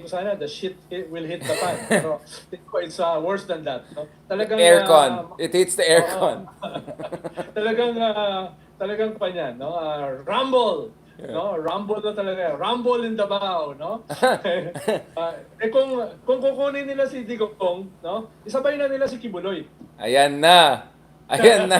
ko sana the will hit the fan. Pero tingin ko it's worse than that. No? Talagang, Aircon. It hits the oo, aircon. talagang, talagang pa niyan, no? Rumble. Yeah. No, rumble na talaga. Rumble in Davao, no? Kung kukunin nila si Digong, no? Isabay na nila si Kibuloy. Ayan na. Ayan na.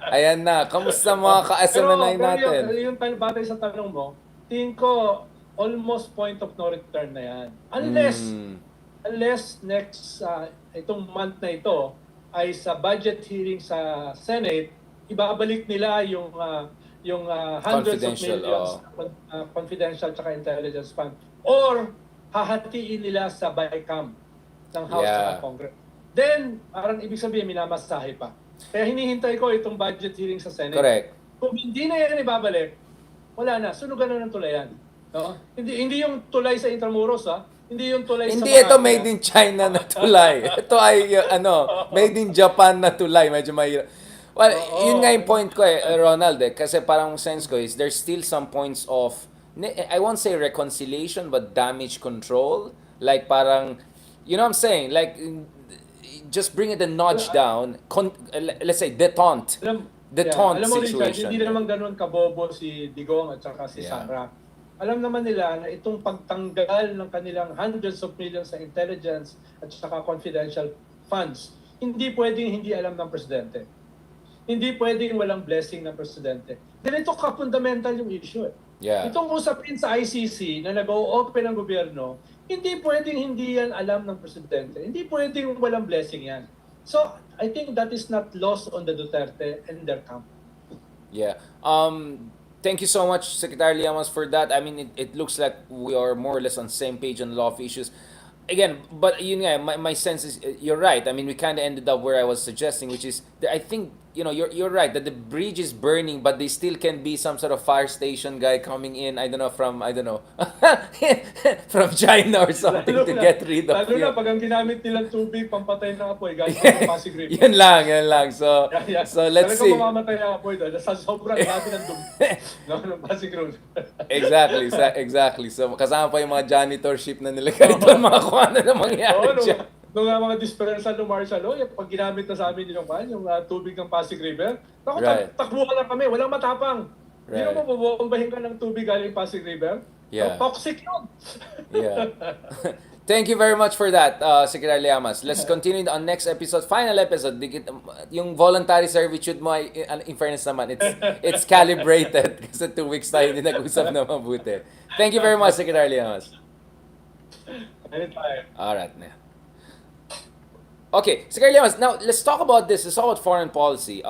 Ayan na. Kamusta mga ka-SMNI Pero natin? yung batay sa tanong mo, tingin ko almost point of no return na yan. Mm, Unless next itong month na ito ay sa budget hearing sa Senate, ibabalik nila yung hundreds of confidential. millions confidential tsaka intelligence fund, or hahatiin nila sa BICAM ng House tsaka Yeah. Congress. Then, parang ibig sabihin, minamasahe pa. Kaya hinihintay ko itong budget hearing sa Senate. Correct. Kung hindi na yan ibabalik, wala na. Sunugan na ng tulayan. No? Hindi yung tulay sa Intramuros, ha? Hindi yung tulay Hindi sa ito Makati. made in China na tulay. Ito ay made in Japan na tulay. Medyo mahirap. Well, yun nga yung point ko Ronald kasi parang sense ko is there's still some points of I won't say reconciliation but damage control. Like parang you know what I'm saying? Like just bring it a notch down. Let's say detente. Detente Alam mo, Richard, situation. hindi naman ganun kabobo si Digong at saka si Yeah. Sara. Alam naman nila na itong pagtanggal ng kanilang hundreds of millions sa intelligence at saka confidential funds, hindi pwedeng hindi alam ng presidente. Hindi pwedeng walang blessing ng presidente. Ganito ka-fundamental yung issue. Yeah. Itong usapin sa ICC na nag-o-open ang gobyerno, hindi pwedeng hindi yan alam ng presidente. Hindi pwedeng walang blessing yan. So, I think that is not lost on the Duterte and their camp. Yeah. Thank you so much, Secretary Llamas, for that. I mean, it looks like we are more or less on the same page on a lot of issues. Again, but yun nga, my sense is you're right. I mean, we kind of ended up where I was suggesting, which is I think you're right that the bridge is burning, but they still can be some sort of fire station guy coming in. I don't know from from China or something to get rid of Lalo you. na pag ang ginamit nilang tubig pampatay ng apoy, galing sa Pasig River. Yun lang. So let's see. Talagang mamamatay ang apoy doon. Sa sobrang dami ng dumi. Ng Pasig River. Exactly. So kasama pa yung mga janitorship na nilagay doon, mga kung ano na mangyari dyan. Nung mga dispersal ng martial law, pag ginamit na sa amin yung tubig ng Pasig River, ako, Right. takbuhan lang kami, walang matapang. Hindi Right. mo bubombahin ka ng tubig galing Pasig River? Yeah. Toxic yun. Yeah. Thank you very much for that, Secretary Llamas. Let's continue on next episode, final episode. Yung voluntary servitude mo, in fairness naman, it's calibrated. Kasi 2 weeks tayo hindi nag-usap na mabuti. Thank you very much, Secretary Llamas. Anytime. Alright na. Okay, Secretary Llamas, now let's talk about this. Let's talk about foreign policy.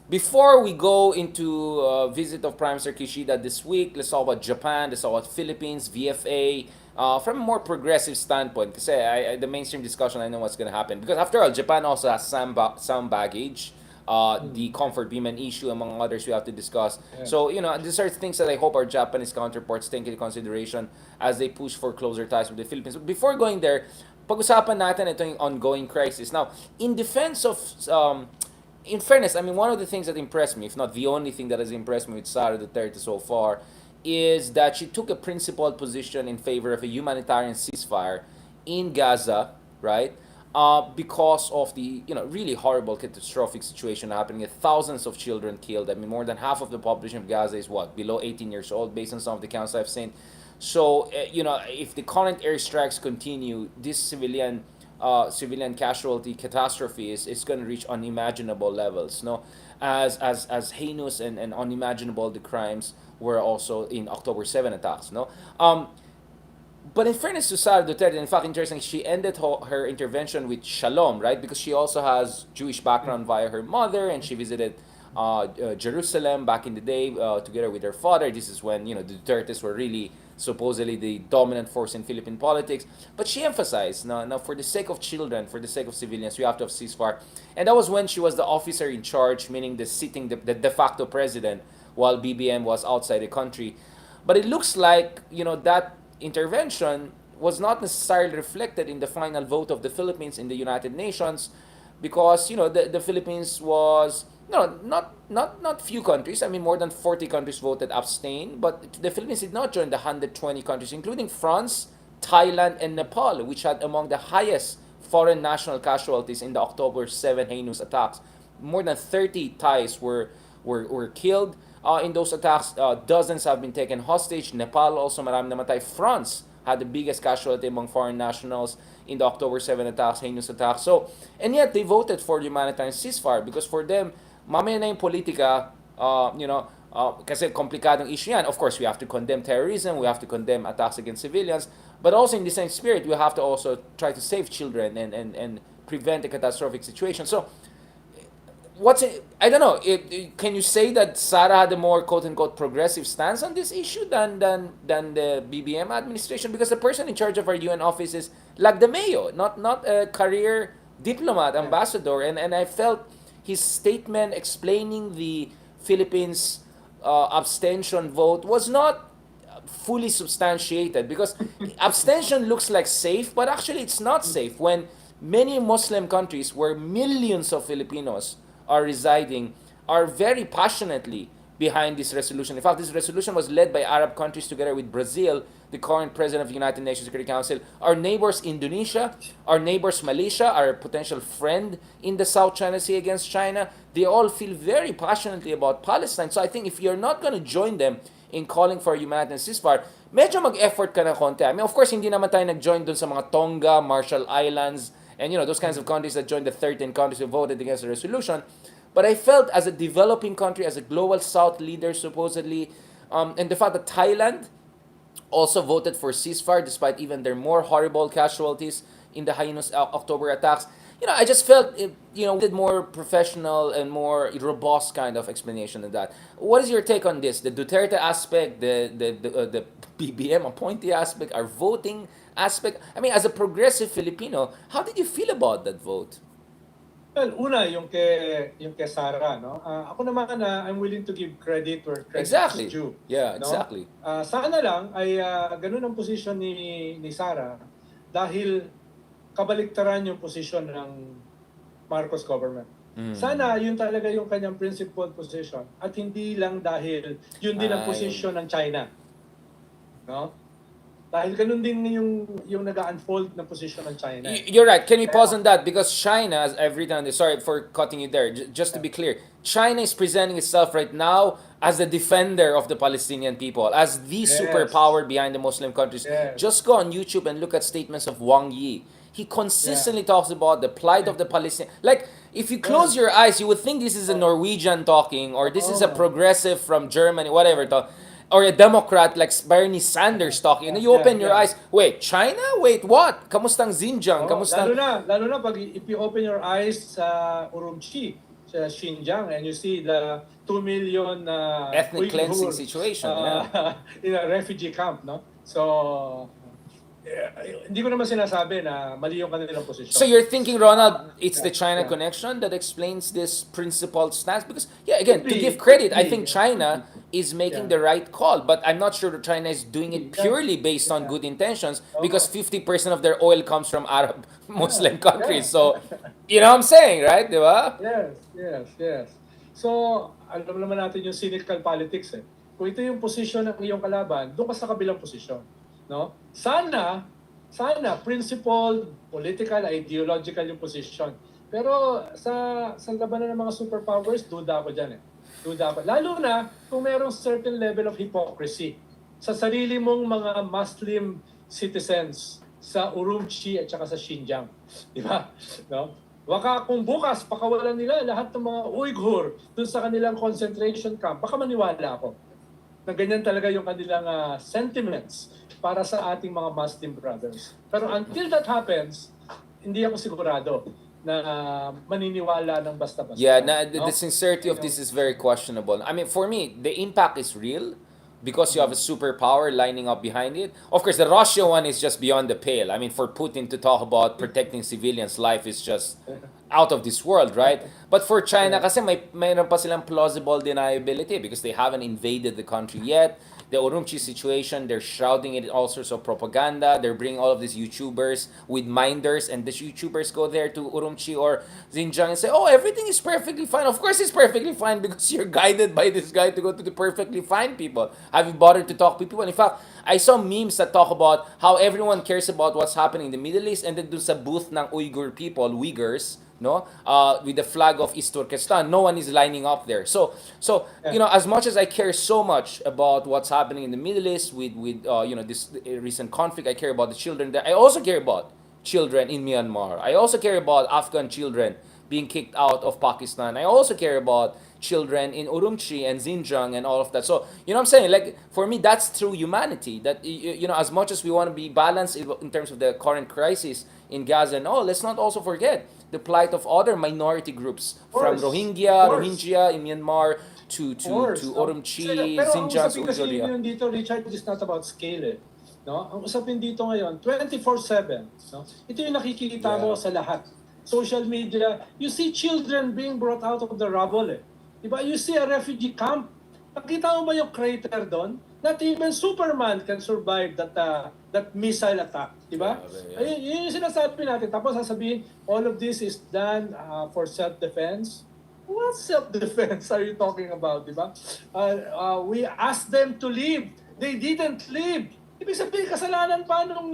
Before we go into visit of Prime Minister Kishida this week, let's talk about Japan, let's talk about Philippines, VFA, from a more progressive standpoint. Kasi the mainstream discussion, I know what's going to happen. Because after all, Japan also has some baggage. The comfort beam issue, among others, we have to discuss. Yeah. So, these are things that I hope our Japanese counterparts take into consideration as they push for closer ties with the Philippines. But before going there, pag-usapan natin ito yung ongoing crisis. Now, in defense of, in fairness, I mean, one of the things that impressed me, if not the only thing that has impressed me with Sara Duterte so far, is that she took a principled position in favor of a humanitarian ceasefire in Gaza, right? Because of the really horrible catastrophic situation happening, thousands of children killed. I mean, more than half of the population of Gaza is below 18 years old, based on some of the counts I've seen. So if the current airstrikes continue, this civilian casualty catastrophe is going to reach unimaginable levels. No, as heinous and unimaginable the crimes were also in October 7 attacks. No, but in fairness to Sara Duterte, in fact, interesting, she ended her intervention with shalom, right? Because she also has Jewish background via her mother, and she visited Jerusalem back in the day together with her father. This is when the Dutertes were really supposedly the dominant force in Philippine politics. But she emphasized, now for the sake of children, for the sake of civilians, we have to have ceasefire. And that was when she was the officer in charge, meaning the de facto president, while BBM was outside the country. But it looks like that intervention was not necessarily reflected in the final vote of the Philippines in the United Nations, because the Philippines was not few countries. I mean, more than 40 countries voted abstain, but the Philippines did not join the 120 countries, including France, Thailand, and Nepal, which had among the highest foreign national casualties in the October 7 heinous attacks. More than 30 Thais were killed in those attacks. Dozens have been taken hostage. Nepal also marami namatay. France had the biggest casualty among foreign nationals in the October 7 attacks, heinous attacks. So, and yet they voted for humanitarian ceasefire because for them, mamaya na yung politika, kasi komplikadong issue yan. Of course, we have to condemn terrorism, we have to condemn attacks against civilians, but also in the same spirit, we have to also try to save children and prevent a catastrophic situation. So, I don't know. Can you say that Sara had a more quote unquote progressive stance on this issue than the BBM administration? Because the person in charge of our UN office is Lagdameo, not a career diplomat, ambassador, and I felt his statement explaining the Philippines abstention vote was not fully substantiated because abstention looks like safe, but actually it's not safe when many Muslim countries where millions of Filipinos are residing are very passionately behind this resolution. In fact, this resolution was led by Arab countries together with Brazil, the current president of the United Nations Security Council, our neighbors Indonesia, our neighbors Malaysia, our potential friend in the South China Sea against China. They all feel very passionately about Palestine. So I think if you're not going to join them in calling for a humanitarian ceasefire, medyo mag-effort ka na konti. I mean, of course, hindi naman tayo nag-join dun sa mga Tonga, Marshall Islands, and those kinds of countries that joined the 13 countries who voted against the resolution. But I felt as a developing country, as a global South leader supposedly, and the fact that Thailand also voted for ceasefire despite even their more horrible casualties in the heinous October attacks. I just felt it, did more professional and more robust kind of explanation than that. What is your take on this? The Duterte aspect, the BBM appointee aspect, our voting aspect. I mean, as a progressive Filipino, how did you feel about that vote? Well, una yung kay Sara, no. Ako naman I'm willing to give credit where credit Exactly. is due. Yeah, No? exactly. Sana lang ay ganun ang posisyon ni Sara dahil kabaliktaran yung posisyon ng Marcos government. Sana yun talaga yung kanyang principled position at hindi lang dahil yun din ang posisyon ng China. No? Dahil ganun din yung nag-unfold na position ng China. You're right. Can we pause on that? Because China, as I've written on this, sorry for cutting you there, just to be clear, China is presenting itself right now as the defender of the Palestinian people, as the superpower behind the Muslim countries. Yes. Just go on YouTube and look at statements of Wang Yi. He consistently talks about the plight of the Palestinians. Like, if you close your eyes, you would think this is a Norwegian talking, or this is a progressive from Germany, whatever, or a Democrat like Bernie Sanders talking. And you open your eyes, wait, China? Wait, what? Kamustang Xinjiang? Kamustang... Lalo na pag if you open your eyes sa Urumqi, sa Xinjiang, and you see the 2 million ethnic Uyghur, cleansing situation in a refugee camp, no? So, hindi ko naman sinasabi na mali yung kanilang posisyon. So you're thinking, Ronald, it's the China connection that explains this principled stance? Because, again, to give credit, I think China is making the right call, but I'm not sure that China is doing it purely based on good intentions because 50% of their oil comes from Arab Muslim countries. So, you know what I'm saying, right? Di ba? Yes. So, alam naman natin yung cynical politics eh. Kung ito yung posisyon ng iyong kalaban, doon ka sa kabilang posisyon. No? Sana principled, political, ideological yung position. Pero sa labanan ng mga superpowers, duda ako dyan eh. Duda ako. Lalo na kung mayroong certain level of hypocrisy sa sarili mong mga Muslim citizens sa Urumqi at saka sa Xinjiang. Di ba? No? Baka kung bukas pakawalan nila lahat ng mga Uyghur dun sa kanilang concentration camp, baka maniwala ako na ganyan talaga yung kanilang sentiments para sa ating mga Muslim brothers. Pero until that happens, hindi ako sigurado na maniniwala ng basta-basta. Yeah, the sincerity of this is very questionable. I mean, for me, the impact is real because you have a superpower lining up behind it. Of course, the Russia one is just beyond the pale. I mean, for Putin to talk about protecting civilians' life is just out of this world, right? But for China, kasi mayroon pa silang plausible deniability because they haven't invaded the country yet. the Urumqi situation. They're shrouding it in all sorts of propaganda. They're bringing all of these YouTubers with minders, and the YouTubers go there to Urumqi or Xinjiang and say, "Oh, everything is perfectly fine." Of course, it's perfectly fine because you're guided by this guy to go to the perfectly fine people. Have you bothered to talk to people? In fact, I saw memes that talk about how everyone cares about what's happening in the Middle East, and then dun sa booth ng Uyghurs, no, with the flag of East Turkestan, no one is lining up there. So Yeah. as much as I care so much about what's happening in the Middle East with this recent conflict, I care about the children there. I also care about children in Myanmar. I also care about Afghan children being kicked out of Pakistan. I also care about children in Urumqi and Xinjiang and all of that. So, what I'm saying? Like, for me, that's true humanity. That, as much as we want to be balanced in terms of the current crisis in Gaza and all, let's not also forget the plight of other minority groups from Rohingya in Myanmar to No? Urumqi, Pero ang Xinjiang, usapin kasi Uyghur. yun dito, Richard, is not about scale eh. No? Ang usapin dito ngayon, 24/7. No? Ito yung nakikita mo Yeah. sa lahat. Social media, you see children being brought out of the rubble eh. Diba? You see a refugee camp. Nakita mo ba yung crater doon? Not even Superman can survive that missile attack. Diba? Yeah. Ayun, yun yung sinasabi natin. Tapos sasabihin, all of this is done for self-defense. What self-defense are you talking about, di ba? We asked them to leave. They didn't leave. Ibig sabihin, kasalanan pa nung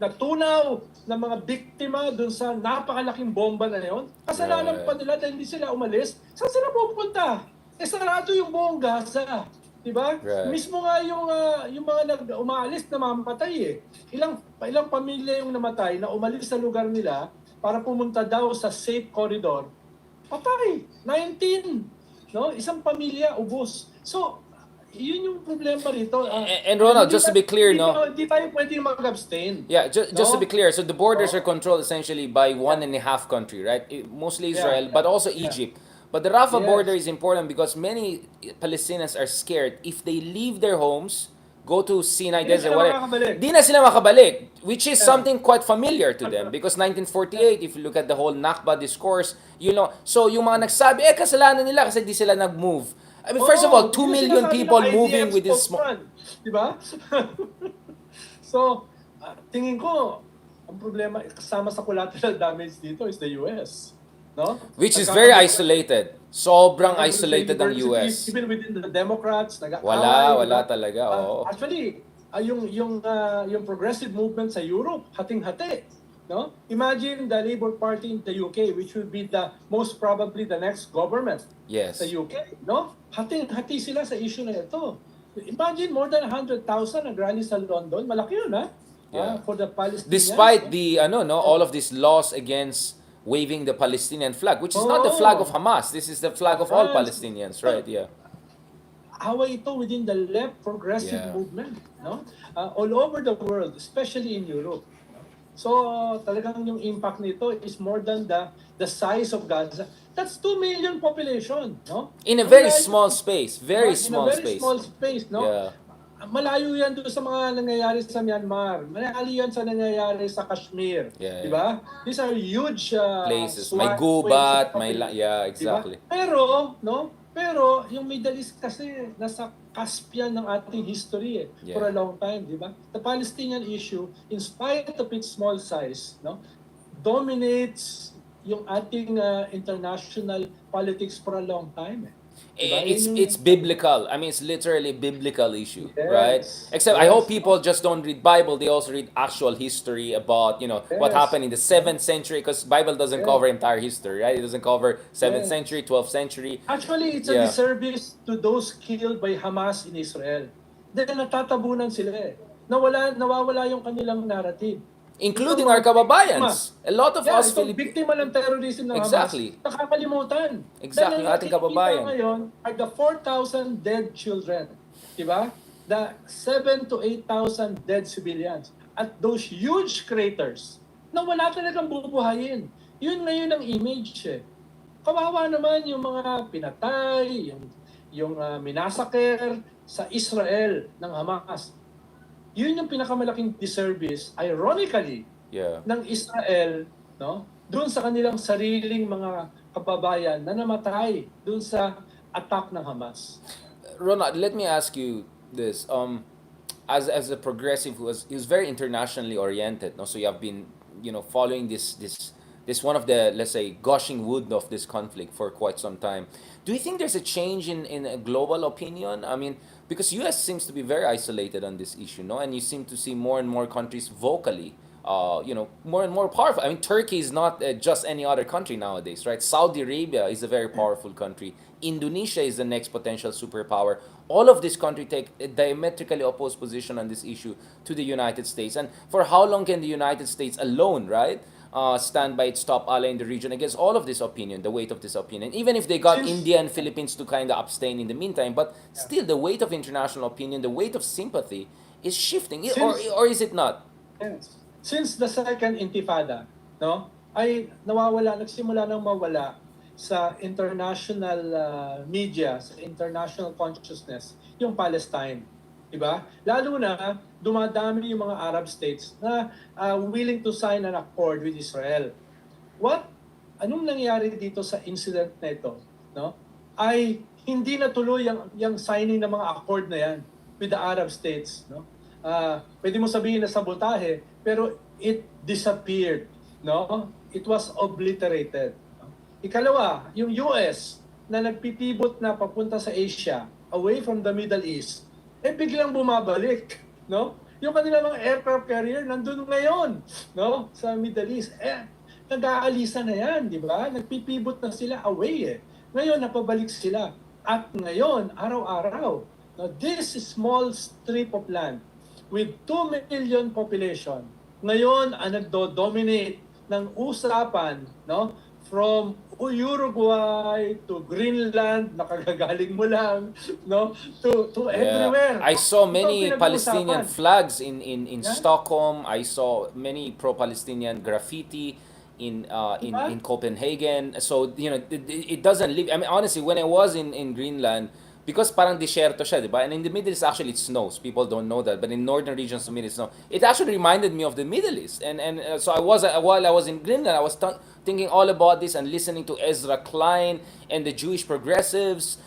natunaw ng mga biktima dun sa napakalaking bomba na yon. Kasalanan pa nila dahil hindi sila umalis. Saan sila pupunta? Sarado yung buong Gaza. Di ba? Right. Mismo nga yung mga umaalis na mamatay eh. Ilang pamilya yung namatay na umalis sa lugar nila para pumunta daw sa safe corridor. Patay! 19! No? Isang pamilya, ubos. So, yun yung problema rito. And Ronald, just to be clear, Hindi tayo pwedeng mag-abstain. Yeah, just to No? be clear, so the borders are controlled essentially by one and a half country, right? Mostly Israel, but also Egypt. But the Rafah Yes. border is important because many Palestinians are scared if they leave their homes, go to Sinai Hindi Desert, sila whatever, makakabalik. di na sila makabalik, which is Yeah. something quite familiar to them because 1948, if you look at the whole Nakba discourse, so yung mga nagsabi, kasalanan nila kasi di sila nag-move. I mean, first of all, 2 million people moving with this small... Di ba? So, tingin ko, ang problema kasama sa collateral damage dito is the US. No? Which is very isolated. Sobrang isolated ang US. Even within the Democrats, Wala talaga. Oo. Actually, yung progressive movement sa Europe, hating-hati. No? Imagine the Labour Party in the UK, which would be the most probably the next government Yes. sa UK. No? Hating-hati sila sa issue na ito. Imagine more than 100,000 nag-rally sa London. Malaki yun, ha? Yeah. For the Palestinians. Despite all of these laws against waving the Palestinian flag, which is not the flag of Hamas. This is the flag of all Palestinians, right? Yeah. Away ito within the left progressive movement, no? All over the world, especially in Europe. So, talagang yung impact nito is more than the size of Gaza. That's 2 million population, no? In a very small space. Very small in a very space. small space, no? Yeah. Malayo yan doon sa mga nangyayari sa Myanmar. Malayo yan sa nangyayari sa Kashmir. Yeah, Di ba? These are huge places. May gubat, exactly. Diba? Pero yung Middle East kasi nasa Caspian ng ating history for a long time, di ba? The Palestinian issue, in spite of its small size, dominates yung ating international politics for a long time. Diba? It's biblical. I mean, it's literally a biblical issue, Yes. right? Except I hope people just don't read Bible. They also read actual history about, what happened in the 7th century, because Bible doesn't cover entire history, right? It doesn't cover 7th century, 12th century. Actually, it's a disservice to those killed by Hamas in Israel. Dahil natatabunan sila nawawala yung kanilang narrative. Including our kababayans. A lot of us Filipinos. Biktima ng terrorism ng Exactly. Hamas. Nakakalimutan. Exactly, yung ating kababayan. Ngayon are the 4,000 dead children. Diba? The 7,000 to 8,000 dead civilians. At those huge craters na wala talagang bubuhayin. Yun ngayon ang image Kawawa naman yung mga pinatay, yung minasaker sa Israel ng Hamas. Yun yung pinakamalaking disservice, ironically, ng Israel, doon sa kanilang sariling mga kababayan na namatay doon sa attack ng Hamas. Ronald, let me ask you this. As a progressive he was very internationally oriented, no? So you have been, following this one of the, let's say, gushing wood of this conflict for quite some time. Do you think there's a change in a global opinion? I mean, because US seems to be very isolated on this issue, no? And you seem to see more and more countries vocally, more and more powerful. I mean, Turkey is not just any other country nowadays, right? Saudi Arabia is a very powerful country. Indonesia is the next potential superpower. All of these countries take a diametrically opposed position on this issue to the United States. And for how long can the United States alone, right, stand by its top ally in the region against all of this opinion, the weight of this opinion? Even if they got Since India and Philippines to kind of abstain in the meantime, but yeah, still the weight of international opinion, the weight of sympathy is shifting. since Or is it not? yes, since the second Intifada, no, ay nagsimula nang mawala sa international media, sa international consciousness, yung Palestine. Diba? Lalo na dumadami yung mga Arab states na willing to sign an accord with Israel. Anong nangyari dito sa incident na ito, no? Ay hindi natuloy yung signing ng mga accord na yan with the Arab states, no? Pwede mo sabihin na sabotahe, pero it disappeared, no? It was obliterated. No? Ikalawa, yung US na nagpipivot na papunta sa Asia, away from the Middle East, biglang bumabalik, no? Yung kanilang mga aircraft carrier nandun ngayon, no? Sa Middle East. Nag-aalisa na yan, di ba? Nagpipivot na sila away eh. Ngayon, napabalik sila. At ngayon, araw-araw, now, this small strip of land with 2 million population, ngayon ang nagdo-dominate ng usapan, no? From Uruguay to Greenland, nakagagaling mo lang, no? To everywhere. I saw Ito ang many Palestinian pinag-uusapan. flags in Yeah? Stockholm. I saw many pro-Palestinian graffiti Diba? in Copenhagen. So, it doesn't leave. I mean, honestly, when I was in Greenland, because parang desierto siya, di ba? And in the Middle East, actually, it snows. People don't know that. But in northern regions of the Middle East, snow. It actually reminded me of the Middle East. And so while I was in Greenland, I was thinking all about this and listening to Ezra Klein and the Jewish progressives,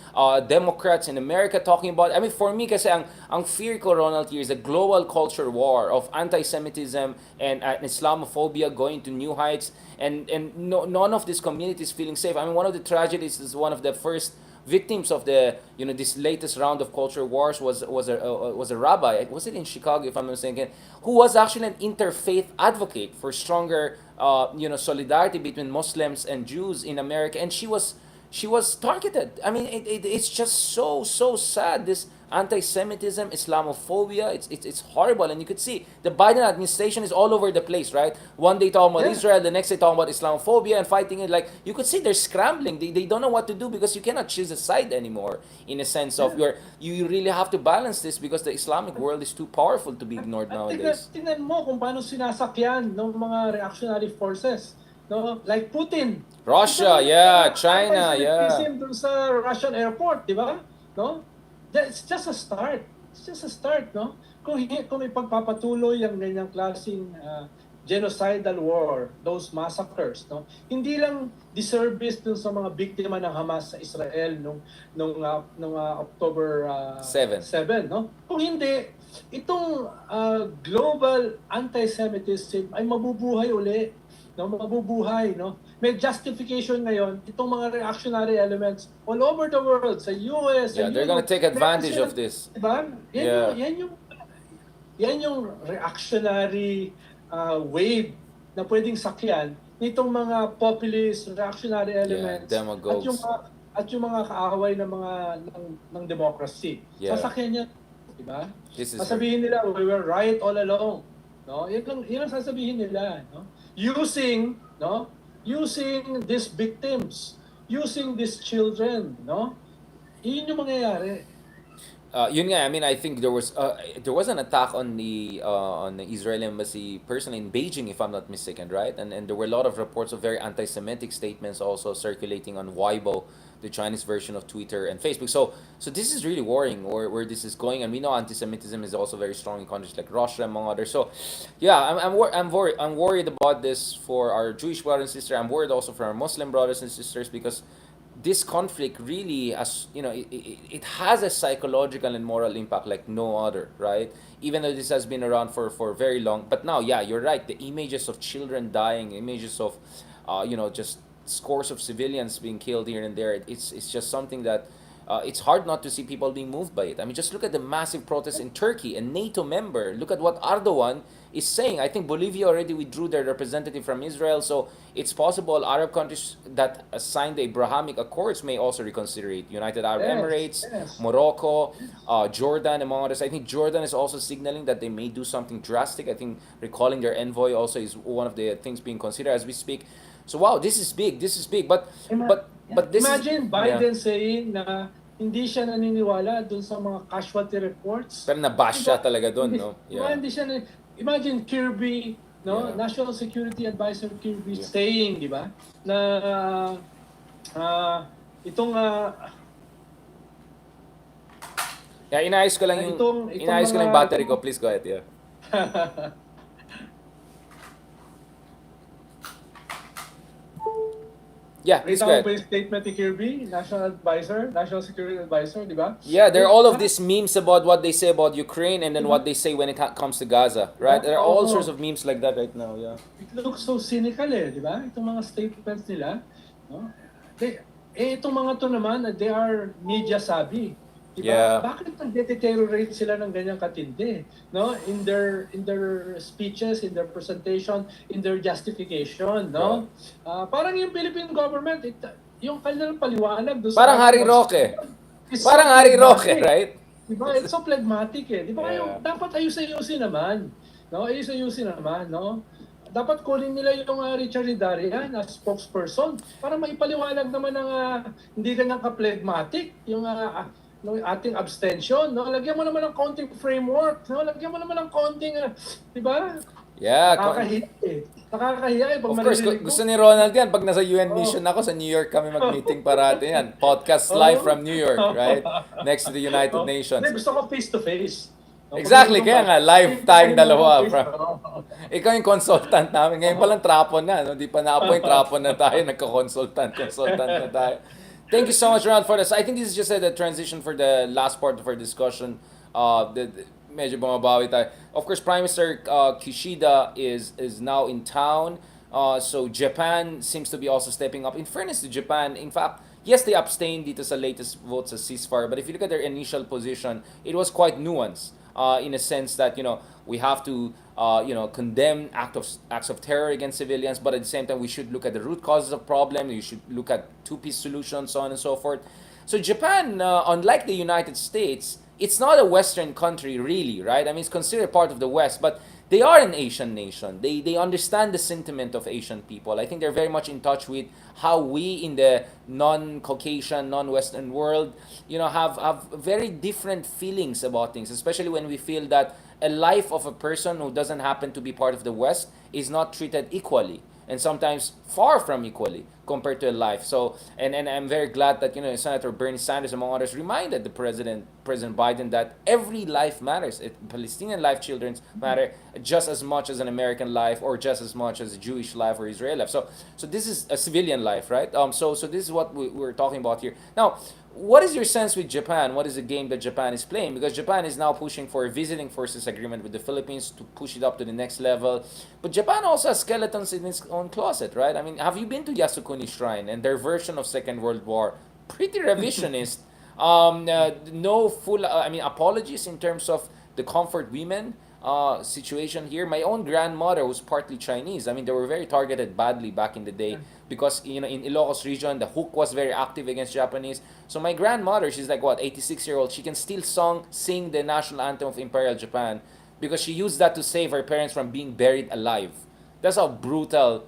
Democrats in America talking about. I mean, for me, kasi ang fear ko, Ronald, here is a global culture war of anti-Semitism and Islamophobia going to new heights, and none of these communities feeling safe. I mean, one of the tragedies is one of the first victims of the this latest round of culture wars was a rabbi. Was it in Chicago, if I'm not mistaken, who was actually an interfaith advocate for stronger solidarity between Muslims and Jews in America, and she was targeted. I mean, it's just so sad. This anti-Semitism, Islamophobia, it's horrible, and you could see the Biden administration is all over the place, right? One day talking about Yeah. Israel, the next day talking about Islamophobia and fighting it. Like you could see they're scrambling. They don't know what to do because you cannot choose a side anymore. In a sense of Yeah. you really have to balance this because the Islamic world is too powerful to be ignored At tingnan, nowadays. tingnan mo kung paano sinasakyan ng mga reactionary forces. No? Like Putin. Russia, Tingnan mo yeah, yung China, yeah. anti-Semitism dun sa Russian airport, di ba? No? It's just a start. It's just a start, no? Kung ipagpapatuloy ang ganyang klaseng genocidal war, those massacres, no? Hindi lang disservice dun sa mga biktima ng Hamas sa Israel nung October 7. 7, no? Kung hindi, itong global anti-Semitism ay mabubuhay uli, no? Mabubuhay, no? May justification ngayon itong mga reactionary elements all over the world, sa US, sa Yeah, they're gonna Europe. take advantage of this. Diba? Yeah. Yan yung reactionary wave na pwedeng sakyan nitong mga populist reactionary elements demagogues. at yung mga kaaway ng democracy. Yeah. Sasakyan yan, di ba? This is Sasabihin nila, we were right all along. No? Yan ang sasabihin nila, no? Using these victims, using these children, no? Yun yung mangyayari. Yun nga, I mean, I think there was an attack on the Israeli embassy personally in Beijing, if I'm not mistaken, right? And there were a lot of reports of very anti-Semitic statements also circulating on Weibo, the Chinese version of Twitter and Facebook. So this is really worrying where this is going, and we know anti-Semitism is also very strong in countries like Russia, among others. So yeah, I'm worried about this for our Jewish brothers and sisters. I'm worried also for our Muslim brothers and sisters because this conflict really, as you know, it has a psychological and moral impact like no other, right? Even though this has been around for very long, but now, yeah, you're right. The images of children dying, images of, just scores of civilians being killed here and there. It's just something that. It's hard not to see people being moved by it. I mean, just look at the massive protests in Turkey, a NATO member. Look at what Erdogan is saying. I think Bolivia already withdrew their representative from Israel, so it's possible Arab countries that signed the Abrahamic Accords may also reconsider it. United Arab Yes, Emirates, yes. Morocco, Jordan, among others. I think Jordan is also signaling that they may do something drastic. I think recalling their envoy also is one of the things being considered as we speak. So wow, this is big. This is big. But Yeah. this is, Imagine yeah. Biden saying na hindi siya naniniwala dun sa mga casualty reports. Pero nabash siya Diba? talaga doon, Hindi, no? diba, Yeah. hindi siya imagine Kirby, no? Yeah. National Security Advisor Kirby Yeah. saying, di ba? Na itong Yeah, inaayos ko lang yung inaayos ko lang yung battery ko. Please go ahead, yeah. Yeah, please go Nakita mo ahead. ba yung statement ni Kirby, National Security Advisor, di ba? Yeah, there are all of these memes about what they say about Ukraine and then what they say when it comes to Gaza, right? There are all sorts of memes like that right now, yeah. It looks so cynical di ba? Itong mga statements nila, no? Itong mga to naman, they are media savvy. Di ba? Yeah. Bakit nag-deteriorate sila ng ganyang katindi, no? In their speeches, in their presentation, in their justification, no? Parang yung Philippine government, yung kanilang paliwanag doon Parang Harry Roque. Parang Harry Roque, right? Diba? It's so phlegmatic Di ba? Yeah. Yung, dapat ayusin naman. No? Ayusin naman, no? Dapat kunin nila yung Richard Hidarian as spokesperson para maipaliwanag naman ng hindi ganyan ka-phlegmatic yung ating abstention, no? Lagyan mo naman ng konting framework, no? Lagyan mo naman ng konting, di ba? Yeah. Nakakahiya pag Of course, gusto ni Ronald yan. Pag nasa UN mission ako, sa New York kami mag-meeting parati yan. Podcast live from New York, right? Next to the United Nations. Hindi, gusto ko face-to-face. Exactly, kaya nga, live tayong dalawa. Ikaw yung consultant namin. Ngayon palang trapon na. No? Di pa na-appoint, trapon na tayo. Consultant na tayo. Thank you so much, Ronald, for this. I think this is just the transition for the last part of our discussion. Medyo bumabawi tayo. Of course, Prime Minister Kishida is now in town. So Japan seems to be also stepping up. In fairness to Japan, in fact, yes, they abstained dito sa latest vote sa ceasefire. But if you look at their initial position, it was quite nuanced. In a sense that we have to condemn acts of terror against civilians, but at the same time we should look at the root causes of problem. We should look at two-piece solutions, so on and so forth. So Japan, unlike the United States, it's not a Western country really, right? I mean, it's considered part of the West, but they are an Asian nation. They understand the sentiment of Asian people. I think they're very much in touch with how we in the non-Caucasian, non-Western world, have very different feelings about things, especially when we feel that a life of a person who doesn't happen to be part of the West is not treated equally, and sometimes far from equally compared to a life. So, and I'm very glad that Senator Bernie Sanders, among others, reminded the President Biden that every life matters. Palestinian life, children's matter just as much as an American life, or just as much as a Jewish life or Israeli life. So this is a civilian life, right? So this is what we're talking about here. Now, what is your sense with Japan? What is the game that Japan is playing? Because Japan is now pushing for a visiting forces agreement with the Philippines to push it up to the next level. But Japan also has skeletons in its own closet, right? I mean, have you been to Yasukuni Shrine and their version of Second World War? Pretty revisionist. No full, apologies in terms of the comfort women situation here. My own grandmother was partly Chinese. I mean, they were very targeted badly back in the day because in Ilocos region, the hook was very active against Japanese. So my grandmother, she's like 86-year-old. She can still sing the national anthem of Imperial Japan because she used that to save her parents from being buried alive. That's how brutal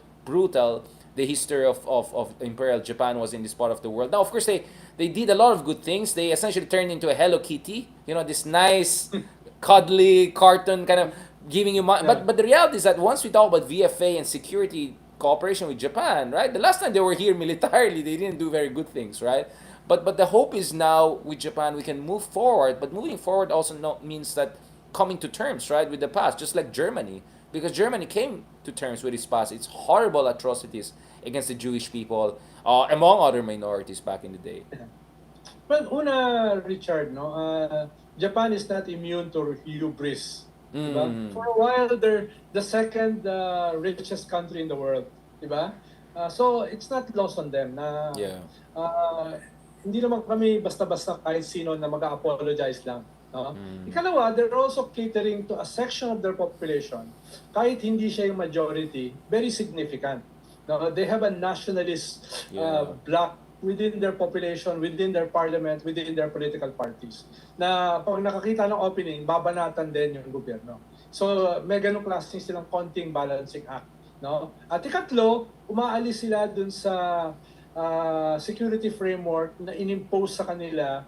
the history of Imperial Japan was in this part of the world. Now, of course, they did a lot of good things. They essentially turned into a Hello Kitty, this nice, cuddly cartoon kind of giving you money. But the reality is that once we talk about VFA and security cooperation with Japan, right? The last time they were here militarily, they didn't do very good things, right? But the hope is now with Japan we can move forward. But moving forward also means that coming to terms, right, with the past, just like Germany, because Germany came to terms with its past, its horrible atrocities against the Jewish people, among other minorities back in the day. Well, una, Richard, no, Japan is not immune to hubris. Diba? For Mm. a while, they're the second richest country in the world. Diba? So, it's not lost on them na Yeah. uh, hindi naman kami basta-basta kahit sino na mag-apologize lang. No? Mm. Ikalawa, they're also catering to a section of their population, kahit hindi siya yung majority, very significant. No? They have a nationalist Yeah. bloc within their population, within their parliament, within their political parties. Na pag nakakita ng opening, babanatan din yung gobyerno. So may ganong klase silang konting balancing act. No? At ikatlo, umaalis sila dun sa security framework na inimpose sa kanila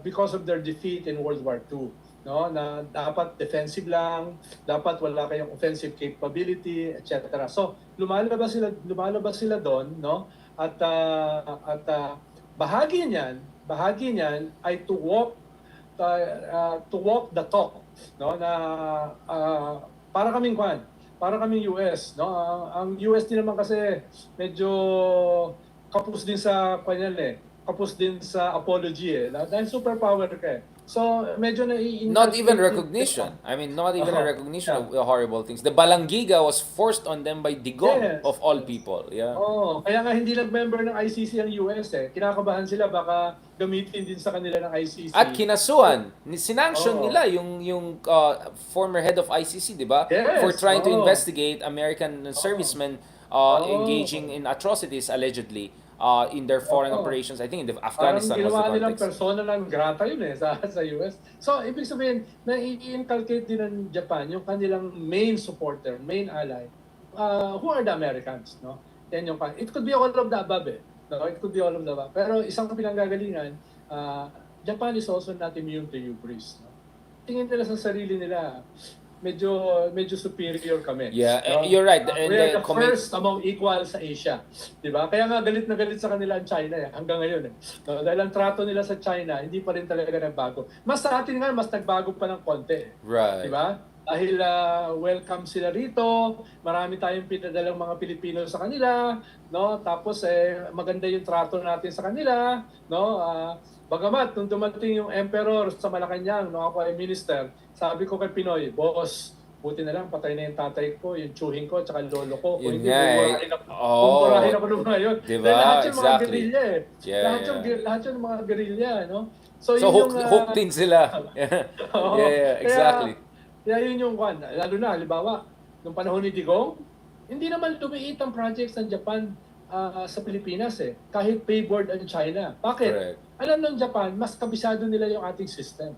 because of their defeat in World War II. No, na dapat defensive lang, dapat wala kayong offensive capability, etc. So lumalabas sila doon, no? At bahagi niyan ay to walk the talk, no? Na para kaming US, no? Ang US din naman kasi medyo kapos din sa kapos din sa apology dahil superpower ka eh. So, medyo Not even na-inculcate recognition. I mean, not even a Oo, recognition yeah. of the horrible things. The Balangiga was forced on them by Digong, Yes, of all yes. people. Yeah. Oo, kaya nga hindi nag-member ng ICC ang US eh. Kinakabahan sila baka gamitin din sa kanila ng ICC. At kinasuhan, sinanction Oo. nila yung former head of ICC, di ba? For Yes, trying to oo. investigate American Oo. servicemen Oo. engaging in atrocities, allegedly, in their foreign Oo. operations. I think in Parang Afghanistan was the ginawa nilang context. persona ng grata yun eh sa US. So, ibig sabihin, na-inculcate din ng Japan yung kanilang main supporter, main ally, who are the Americans, no? Yan yung, it could be all of the above eh. No? It could be all of the above. Pero isang pinanggagalingan, Japan is also not immune to hubris. No? Tingin nila sa sarili nila, medyo superior kami. Yeah, No? you're right. And We are the the first among equals sa Asia. Diba? Kaya nga galit na galit sa kanila ang China eh, hanggang ngayon eh. No, dahil ang trato nila sa China, hindi pa rin talaga nagbago. Mas sa atin nga, mas nagbago pa ng konti eh. Right. Diba? Dahil welcome sila rito, marami tayong pinadalang mga Pilipino sa kanila, no? Tapos maganda yung trato natin sa kanila, no? Bagamat nung dumating yung emperor sa Malacanang, nung ako ay minister, sabi ko kay Pinoy, boss, buti na lang patay na yung tatay ko, yung tsuhin ko, tsaka lolo ko. Kung Yun hindi, nga eh. buburahin ako. Oo. Buburahin ako nung ngayon. Diba? Dahil lahat yung mga Exactly. guerrilla eh. Yeah, Lahat yung mga guerrilla, no? So yun hook din sila. Oo. Yeah, exactly. Kaya yun yung kwan. Lalo na, halimbawa, nung panahon ni Digong, hindi naman lumiit ang projects ng Japan sa Pilipinas eh. Kahit favored ang China. Bakit? Correct. Alam ng Japan, mas kabisado nila yung ating system.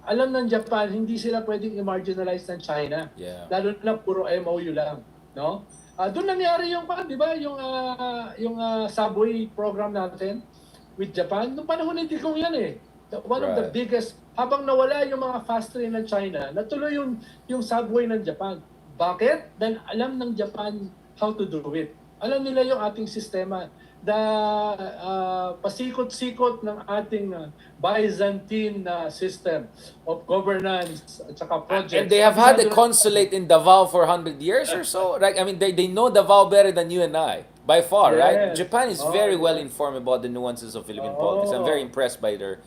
Alam ng Japan, hindi sila pwedeng i-marginalize ng China. Yeah. Lalo na puro MOU lang. No? Doon nangyari yung, di ba, yung subway program natin with Japan. Nung panahon ni Digong yan eh. One of the Right. biggest, habang nawala yung mga fast train ng China, natuloy yung subway ng Japan. Bakit? Dahil alam ng Japan how to do it. Alam nila yung ating sistema. Pasikot-sikot ng ating Byzantine system of governance at saka projects. And they have had a consulate in Davao for 100 years or so. Right? I mean, they know Davao better than you and I, by far, right? Yes. Japan is Oh, very well yes. informed about the nuances of Philippine Oh. politics. I'm very impressed by their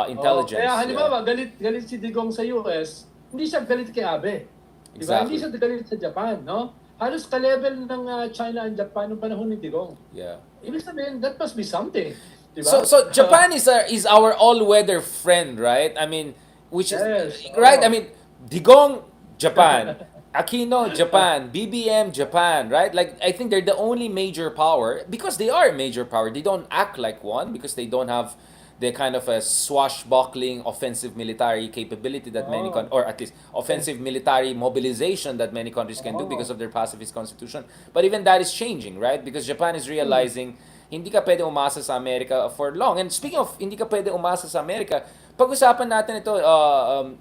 intelligence. Kaya halimbawa, Yeah. galit si Digong sa US, hindi siya galit kay Abe. Diba? Hindi Exactly. siya galit sa Japan, no? Halos ka-level ng China and Japan noong panahon ni Digong. Yeah. Ibig sabihin, that must be something. Diba? So Japan is our all-weather friend, right? I mean, which is Yes. right. Oo. I mean, Digong, Japan. Aquino, Japan. BBM, Japan, right? Like, I think they're the only major power because they are a major power. They don't act like one because they don't have the kind of a swashbuckling offensive military capability that many or at least offensive military mobilization that many countries can do because of their pacifist constitution. But even that is changing, right? Because Japan is realizing hindi ka pwede umasa sa Amerika for long. And speaking of hindi ka pwede umasa sa Amerika, pag-usapan natin ito,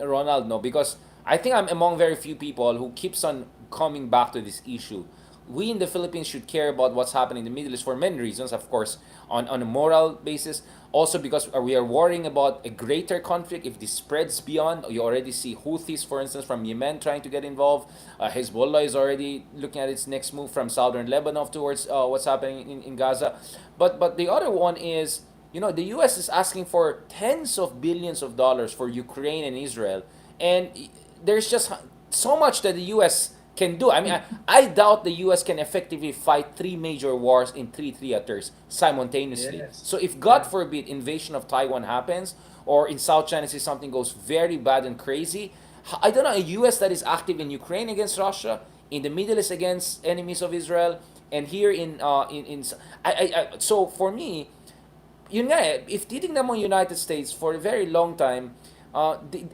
Ronald, no? Because I think I'm among very few people who keeps on coming back to this issue. we in the Philippines should care about what's happening in the Middle East for many reasons, of course, on a moral basis. Also because we are worrying about a greater conflict if this spreads beyond. You already see Houthis, for instance, from Yemen trying to get involved. Hezbollah is already looking at its next move from southern Lebanon towards what's happening in Gaza. But the other one is, the U.S. is asking for tens of billions of dollars for Ukraine and Israel, and there's just so much that the U.S. can do. I mean, I doubt the U.S. can effectively fight three major wars in three theaters simultaneously. Yes. So if God forbid invasion of Taiwan happens, or in South China Sea something goes very bad and crazy, I don't know, a U.S. that is active in Ukraine against Russia, in the Middle East against enemies of Israel, and here so for me, yun nga if titignan mo ang United States for a very long time,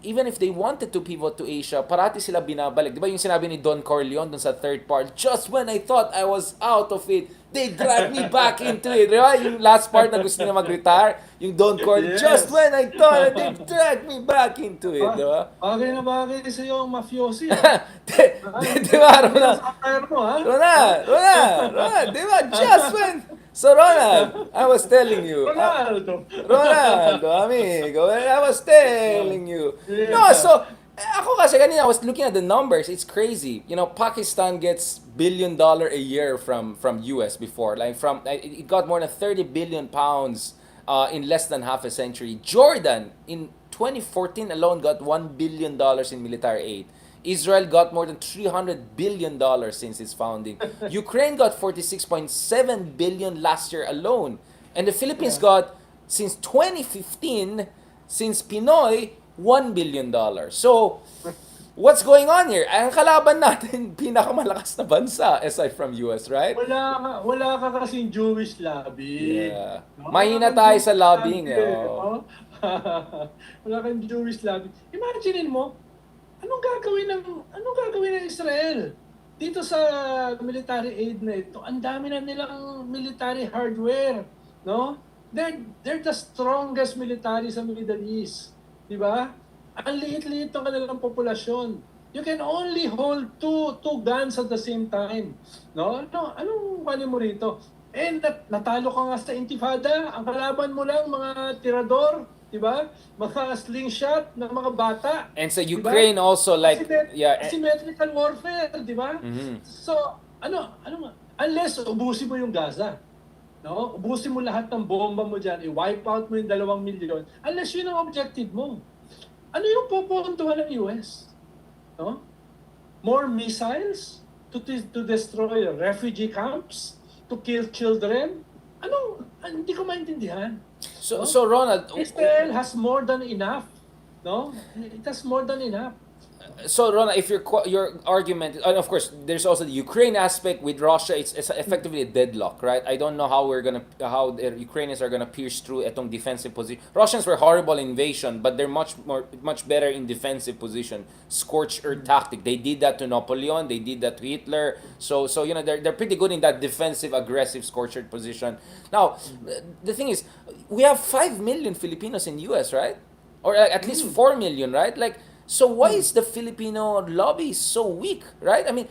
even if they wanted to pivot to Asia, parati sila binabalik. Di ba yung sinabi ni Don Corleone dun sa third part, just when I thought I was out of it, they dragged me back into it. Di ba? Yung last part na gusto niya mag-retire, yung Don Corleone, Yes. just when I thought, they dragged me back into it. Di ba? Bagay na bagay sa iyo ang mafiosi. Ha? Di ba, Ronald? Sa attire mo, ha? Ronald, di ba? Just when... So, Ronald, I was telling you. Ronaldo, amigo, I was telling you. Yeah. No, so, ako kasi kanina, I was looking at the numbers. It's crazy. Pakistan gets $1 billion a year from US before. It got more than 30 billion pounds in less than half a century. Jordan, in 2014 alone, got $1 billion in military aid. Israel got more than $300 billion since its founding. Ukraine got $46.7 billion last year alone. And the Philippines got, since 2015, since Pinoy, $1 billion. So, what's going on here? Ang kalaban natin, pinakamalakas na bansa aside from US, right? Wala ka kasing Jewish lobby. Yeah. No? Mahina Wala kang tayo Jewish sa lobbying. lobby, Oh. Wala kang Jewish lobby. Imaginein mo, anong gagawin ng Israel? Dito sa military aid na ito, ang dami na nilang military hardware, no? They're the strongest military sa Middle East, di ba? Ang liit-liit ng kanilang populasyon. You can only hold two guns at the same time, no? Anong paano mo rito? Natalo ka nga sa intifada, ang kalaban mo lang mga tirador, di ba? Mga slingshot ng mga bata. And sa Diba? Ukraine also, like, Asymmetrical warfare, di ba? Mhm. So, unless ubusin mo yung Gaza, no? Ubusin mo lahat ng bomba mo dyan, i-wipe out mo yung 2 milyon, unless yun ang objective mo. Ano yung pupuntuhan ng US? No? More missiles to destroy refugee camps, to kill children? Hindi ko maintindihan. So Ronald, Israel has more than enough. No? It has more than enough. So Ronald, if your argument, and of course, there's also the Ukraine aspect with Russia. It's effectively a deadlock, right? I don't know how the Ukrainians are gonna pierce through etong defensive position. Russians were horrible in invasion, but they're much better in defensive position. Scorched earth tactic. They did that to Napoleon. They did that to Hitler. So they're pretty good in that defensive, aggressive scorched earth position. Now, the thing is, we have 5 million Filipinos in US, right? Or at least 4 million, right? So why is the Filipino lobby so weak, right? I mean,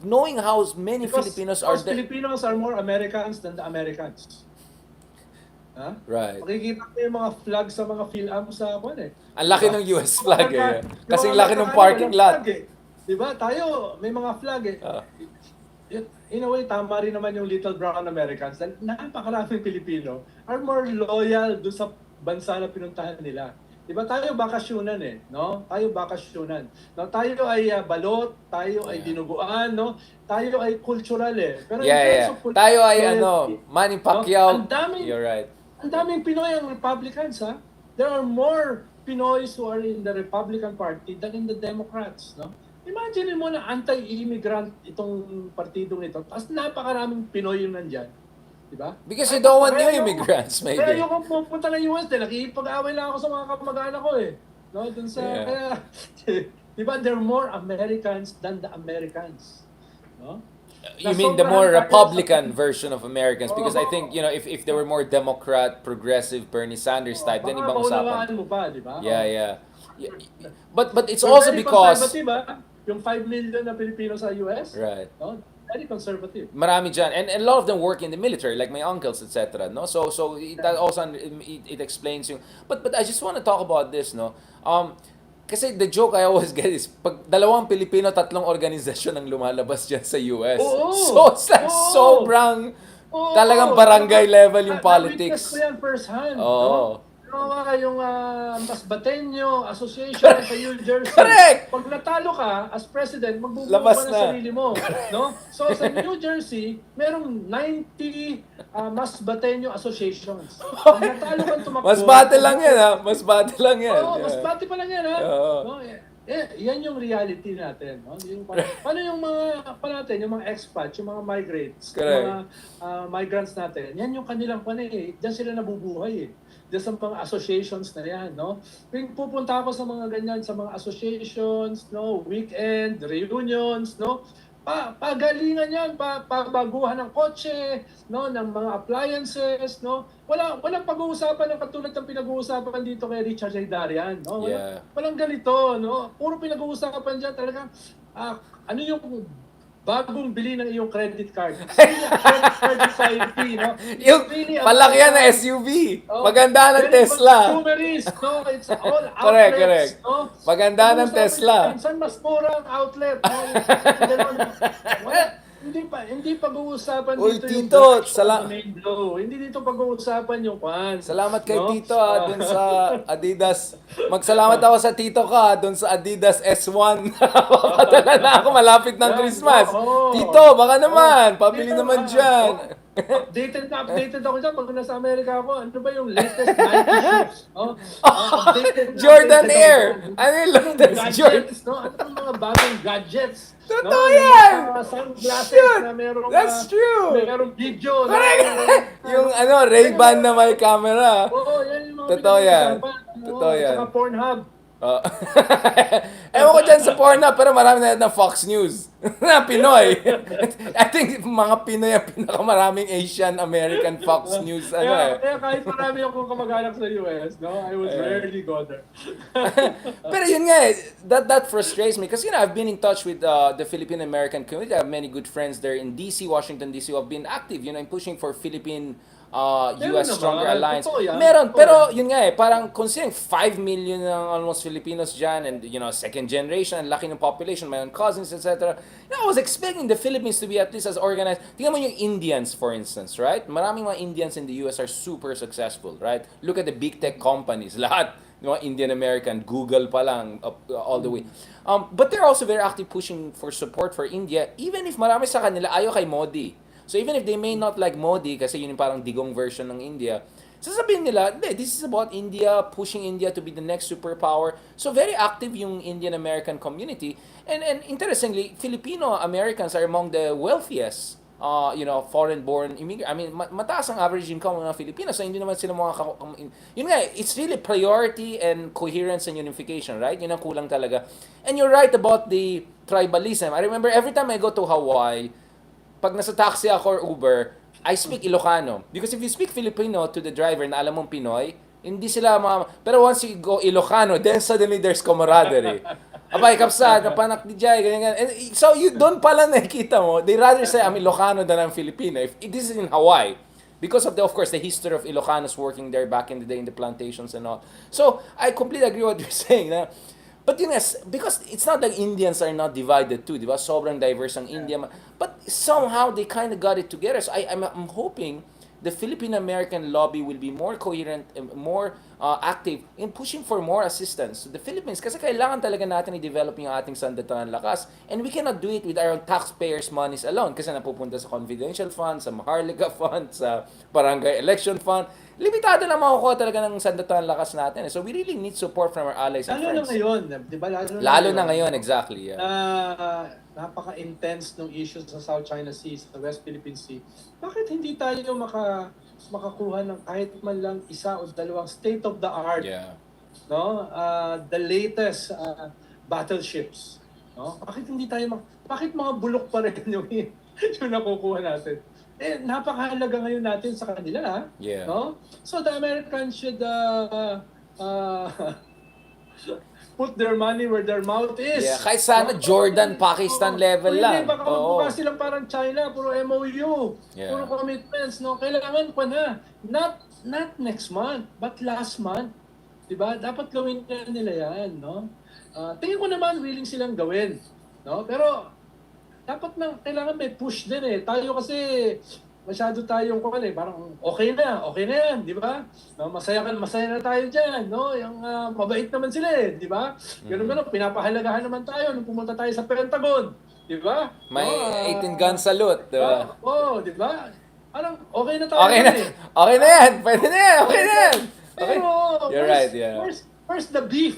knowing how many Filipinos are there. Filipinos are more Americans than the Americans. Ha? Right. Makikita mo yung mga flag sa mga PhilAm sa kwan eh. Ang laki ng US flag eh. Kasi Yung laki mga ng parking lot. flag eh. Diba? Tayo, may mga flag eh. In a way, tama rin naman yung Little Brown Americans dahil napakaraming Pilipino are more loyal doon sa bansa na pinuntahan nila. Diba tayo bakasyonan eh, no? Tayo bakasyonan. No, tayo ay balot, tayo ay dinuguan, no? Tayo ay cultural eh. Pero in terms of Tayo ay loyalty, Manny Pacquiao. Ang daming, You're right. ang daming Pinoy ang Republicans, ha? There are more Pinoys who are in the Republican Party than in the Democrats, no? Imagine mo na anti-immigrant itong partidong ito. Tapos napakaraming Pinoy yung nandyan. Diba? Because you don't want new immigrants, maybe. Kaya ayoko pupunta ng US dahil nakikipag-away lang ako sa mga kamag-anak ko eh. No, dun sa, kaya, diba, there are more Americans than the Americans. No? You mean the more Republican version of Americans? Because I think, if they were more Democrat, progressive, Bernie Sanders type, then ibang usapan. Mo pa, diba? Yeah. But it's also because... Conservative, yung 5 million na Pilipino sa US. Right. No? Very conservative. Marami dyan. And a lot of them work in the military, like my uncles, etc. No? So that also, it explains yung... But I just want to talk about this, no? Kasi the joke I always get is, pag dalawang Pilipino, tatlong organisasyon ang lumalabas dyan sa US. So, Oo! it's like Oo! sobrang talagang Oo! barangay level yung Na-witness ko politics. yan first hand, no? Oo. Yung Masbateño Association sa New Jersey. Correct! Pag natalo ka, as president, magbubuo Labas ka ng na. sarili mo. No? So sa New Jersey, merong 90 Masbateño Associations. Pag natalo ka tumakbo, Mas bate lang yan, ha? Mas bate lang yan. Oo, mas Yeah. bati pa lang yan, ha? Oo. No? Yan yung reality natin. No? Paano yung yung mga expats, yung mga migrants, Correct. yung mga migrants natin, yan yung kanilang diyan sila nabubuhay eh. Diyan sa mga associations na yan, no? Tuwing pupunta ako sa mga ganyan, sa mga associations, no? Weekend, reunions, no? Pagalingan yan, pabaguhan ng kotse, no, ng mga appliances, no. Walang pag-uusapan ng katulad ng pinag-uusapan dito kay Richard Zaidarian, no. Yeah. Walang ganito, no. Puro pinag-uusapan diyan talaga ano yung bagong bili ng iyong credit card. Credit card society, no. Yung Really palakyan na SUV. Maganda ng Tesla. Consumerist, no? It's all outlets, Correct, correct. no? Maganda ng Tesla. Saan mas mura ang outlet, no? Hindi pag-uusapan Uy, dito yung Tito, direction of the main blow. Hindi dito pag-uusapan yung kwan. Salamat kay no? Tito dun sa Adidas. Magsalamat ako sa Tito ka dun sa Adidas S1. Papadala na ako malapit ng Christmas. Tito, baka naman. Pabili naman dyan. Updated ako dyan. Pag nasa Amerika ako, ano ba yung latest Nike shoes? Jordan Air. Ano yung latest Jordan? Gadgets, no? Ano yung mga bagong gadgets? Totoo yan! Sunglasses Shoot! na merong That's true! merong video. Yung Ray-Ban na may camera. Oo, yan yung mga Totoo yan. pinag-uusapan. Totoo yan. Saka Pornhub. Ewan ko dyan sa Pornhub, pero marami na ng Fox News na Pinoy. I think mga Pinoy ang pinakamaraming Asian-American Fox News. Kaya kahit marami akong kamag-anak sa US, no, I would rarely go there. Pero yun nga that frustrates me kasi I've been in touch with the Philippine-American community. I have many good friends there in DC, Washington DC, who have been active, in pushing for Philippine US Stronger Alliance. Meron, pero yun nga parang considering 5 million ng almost Filipinos dyan and second generation, laki ng population, my own cousins, etc. I was expecting the Philippines to be at least as organized. Tingnan mo yung Indians, for instance, right? Maraming mga Indians in the US are super successful, right? Look at the big tech companies, lahat. Indian American, Google pa lang, all the way. But they're also very active pushing for support for India, even if marami sa kanila ayaw kay Modi. So even if they may not like Modi, kasi yun yung parang digong version ng India, sasabihin nila, this is about India, pushing India to be the next superpower. So very active yung Indian-American community. And interestingly, Filipino-Americans are among the wealthiest foreign-born immigrants. I mean, mataas ang average income ng mga Filipinos. So, hindi naman sila mga... Yun nga, it's really priority and coherence and unification, right? Yun ang kulang talaga. And you're right about the tribalism. I remember every time I go to Hawaii, pag nasa taxi ako or Uber, I speak Ilocano. Because if you speak Filipino to the driver na alam mong Pinoy, hindi sila Pero once you go Ilocano, then suddenly there's camaraderie. Abay, kapsat, napanak di jay, ganyan. And so, doon pala nakikita mo, they rather say I'm Ilocano than I'm Filipino. If this is in Hawaii, because of of course, the history of Ilocanos working there back in the day in the plantations and all. So, I completely agree what you're saying. But because it's not like Indians are not divided too, di ba? Sobrang diverse ang India. But somehow they kind of got it together. So I'm hoping the Philippine-American lobby will be more coherent and more active in pushing for more assistance to the Philippines. Kasi kailangan talaga natin i-develop yung ating sandatahang lakas. And we cannot do it with our taxpayers' monies alone. Kasi napupunta sa confidential fund, sa Maharlika fund, sa barangay election fund. Limitado na makukuha talaga ng sandatahang lakas natin. So we really need support from our allies and friends. Lalo na ngayon, di ba? Lalo na ngayon, exactly. Yeah. Napaka-intense ng issues sa South China Sea, sa West Philippine Sea. Bakit hindi tayo makakuha ng kahit man lang isa o dalawang state-of-the-art, the latest battleships? No? Bakit mga bulok pa rin yung nakukuha natin? Napakahalaga ngayon natin sa kanila. No? So the Americans should put their money where their mouth is. Yeah, kahit sana Jordan, Pakistan level lang. Hindi, baka Oo. magbuka silang parang China, puro MOU, Yeah. puro commitments, no? Kailangan pa na. Not next month, but last month. Diba? Dapat gawin na nila yan, no? Tingin ko naman willing silang gawin, no? Pero dapat kailangan may push din eh. Tayo kasi masyado tayong parang okay na yan, di ba? No, masaya na tayo diyan, no? Yung mabait naman sila eh, di ba? Ganun, pinapahalagahan naman tayo nung pumunta tayo sa Pentagon, di ba? May 18 gun salute, di ba? Di ba? Parang okay na tayo. Okay na. eh. Okay na yan. Pwede na yan. Okay na yan. Okay. Pero You're right, yeah. First the beef.